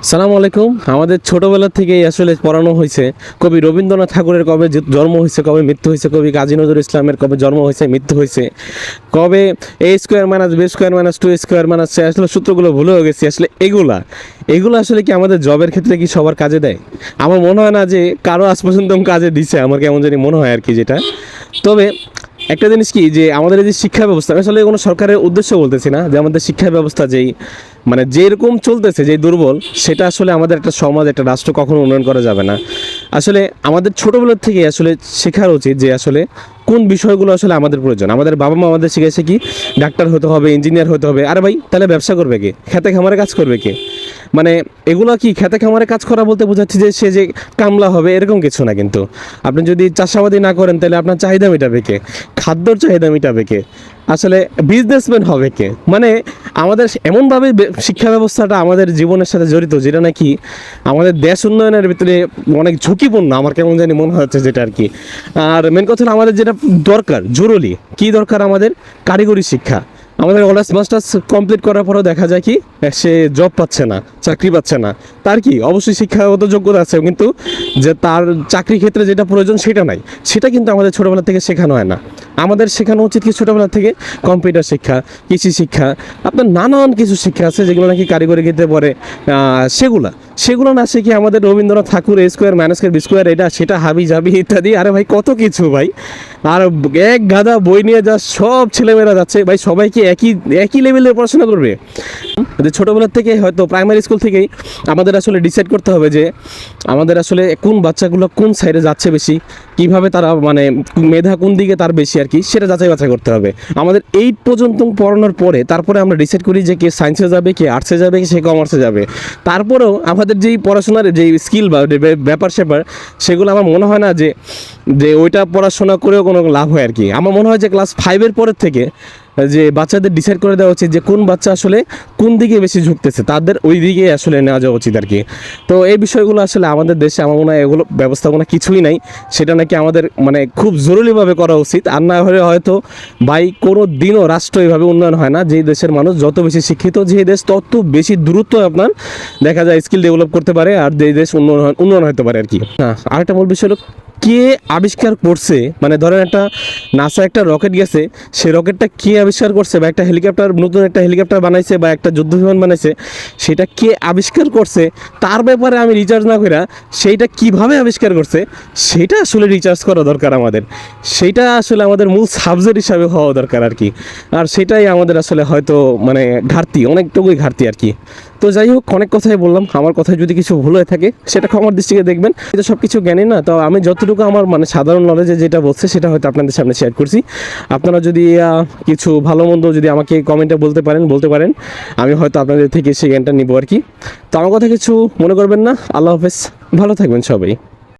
সালামু আলাইকুম। আমাদের ছোটবেলা থেকেই আসলে পড়ানো হয়েছে কবি রবীন্দ্রনাথ ঠাকুরের কবে জন্ম হয়েছে, কবে মৃত্যু হয়েছে, কবি কাজী নজরুল ইসলামের কবে জন্ম হয়েছে, মৃত্যু হয়েছে, কবে a square minus b square minus two square minus আসলে সূত্রগুলো ভুলে হয়ে গেছি। আসলে এগুলো আসলে কি আমাদের জবের ক্ষেত্রে কি সবার কাজে দেয়? আমার মনে হয় না যে কারো আজ পর্যন্ত কাজে দিছে, আমার কেমন জানি মনে হয় আর কি। যেটা তবে একটা জিনিস কি, যে আমাদের এই যে শিক্ষা ব্যবস্থা, আসলে কোনো সরকারের উদ্দেশ্য বলতেছি না, যে আমাদের শিক্ষা ব্যবস্থা যেই মানে যেরকম চলতেছে, যে দুর্বল, সেটা আসলে আমাদের একটা সমাজ, একটা রাষ্ট্র কখনো উন্নয়ন করা যাবে না। আসলে আমাদের ছোটোবেলার থেকে আসলে শেখার উচিত যে আসলে কোন বিষয়গুলো আসলে আমাদের প্রয়োজন। আমাদের বাবা মা আমাদের শিখেছে কি ডাক্তার হতে হবে, ইঞ্জিনিয়ার হতে হবে। আরে ভাই, তাহলে ব্যবসা করবে কে? খেতে খামারে কাজ করবে কে? মানে এগুলো কি খেতে খামারে কাজ করা বলতে বোঝাচ্ছি যে সে যে কামলা হবে এরকম কিছু না। কিন্তু আপনি যদি চাষাবাদি না করেন তাহলে আপনার চাহিদা মেটাবে কে? খাদ্যর চাহিদা মেটাবে কে? আসলে বিজনেসম্যান হবে কে? মানে আমাদের এমনভাবে শিক্ষা ব্যবস্থাটা আমাদের জীবনের সাথে জড়িত, যেটা নাকি আমাদের দেশ উন্নয়নের ভিতরে অনেক ঝুঁকিপূর্ণ, আমার কেমন জানি মনে হচ্ছে যেটা আর কি। আর মেন কথা হলো আমাদের যেটা দরকার, জরুরি কি দরকার, আমাদের কারিগরি শিক্ষা। আমাদের অনার্স মাস্টার্স কমপ্লিট করার পরেও দেখা যায় কি সে জব পাচ্ছে না, চাকরি পাচ্ছে না। তার কি অবশ্যই শিক্ষাগত যোগ্যতা আছে, কিন্তু যে তার চাকরি ক্ষেত্রে যেটা প্রয়োজন সেটা নাই। সেটা কিন্তু আমাদের ছোটোবেলা থেকে শেখানো হয় না। আমাদের শেখানো উচিত কি ছোটোবেলা থেকে কম্পিউটার শিক্ষা, কৃষি শিক্ষা, আপনার নানান কিছু শিক্ষা আছে যেগুলো নাকি কারিগরি ক্ষেত্রে পড়ে। সেগুলো না শিখে আমাদের রবীন্দ্রনাথ ঠাকুর এ স্কোয়ার মাইনাস বি স্কোয়ার এটা সেটা হাবি জাবি ইত্যাদি, আরে ভাই কত কিছু ভাই। আর এক গাদা বই নিয়ে যা সব ছেলেমেয়েরা যাচ্ছে ভাই, সবাইকে একই একই লেভেলের পড়াশোনা করবে। যে ছোটোবেলার থেকে হয়তো প্রাইমারি স্কুল থেকেই আমাদের আসলে ডিসাইড করতে হবে যে আমাদের আসলে কোন বাচ্চাগুলো কোন সাইডে যাচ্ছে বেশি, কিভাবে তারা মানে মেধা কোন দিকে তার বেশি আর কি, সেটা যাচাই বাছাই করতে হবে। আমাদের 8 পর্যন্ত পড়ানোর পরে তারপরে আমরা ডিসাইড করি যে কে সায়েন্সে যাবে, কে আর্টসে যাবে, সে কমার্সে যাবে। তারপরেও আমাদের যেই পড়াশোনার যেই স্কিল বা ব্যাপার স্যাপার, সেগুলো আমার মনে হয় না যে যে ওইটা পড়াশোনা করেও কোনো লাভ হয় আর কি। আমার মনে হয় যে ক্লাস 5-এর পরের থেকে যে বাচ্চাদের ডিসাইড করে দেওয়া উচিত যে কোন বাচ্চা আসলে কোন দিকে বেশি ঝুঁকতেছে, তাদের ওই দিকে আসলে নেওয়া যাওয়া উচিত আর কি। তো এই বিষয়গুলো আসলে আমাদের দেশে আমার মনে হয় এগুলো ব্যবস্থাপনা কিছুই নাই, সেটা নাকি আমাদের মানে খুব জরুরিভাবে করা উচিত। আর না হলে হয়তো ভাই কোনো দিনও রাষ্ট্র এইভাবে উন্নয়ন হয় না। যেই দেশের মানুষ যত বেশি শিক্ষিত, যে দেশ তত বেশি দ্রুত আপনার দেখা যায় স্কিল ডেভেলপ করতে পারে, আর যেই দেশ উন্নয়ন হতে পারে আর কি। হ্যাঁ, আরেকটা মূল বিষয় হলো কে আবিষ্কার করছে। মানে ধরেন একটা নাসা একটা রকেট গেছে, সে রকেটটা কে আবিষ্কার করছে, বা একটা হেলিকপ্টার, নতুন একটা হেলিকপ্টার বানাইছে বা একটা যুদ্ধ বিমান বানাইছে, সেটা কে আবিষ্কার করছে তার ব্যাপারে আমি রিচার্জ না করে সেইটা কিভাবে আবিষ্কার করছে সেটা আসলে রিচার্জ করা দরকার আমাদের। সেইটা আসলে আমাদের মূল সাবজেক্ট হিসাবে হওয়া দরকার আর কি। আর সেটাই আমাদের আসলে হয়তো মানে ঘাটতি, অনেকটুকুই ঘাটতি আর কি। তো যাই হোক, অনেক কথাই বললাম, আমার কথায় যদি কিছু ভুল হয়ে থাকে সেটা ক্ষমার দৃষ্টিতে দেখবেন। এটা সব কিছু জ্ঞানী না, তো আমি যতটুকু আমার মানে সাধারণ নলেজে যেটা বলছে সেটা হয়তো আপনাদের সামনে শেয়ার করছি। আপনারা যদি কিছু ভালো মন্দ যদি আমাকে কমেন্টে বলতে পারেন, আমি হয়তো আপনাদের থেকে সেই জ্ঞানটা নিব আর কি। তো আমার কথা কিছু মনে করবেন না। আল্লাহ হাফেজ, ভালো থাকবেন সবাই।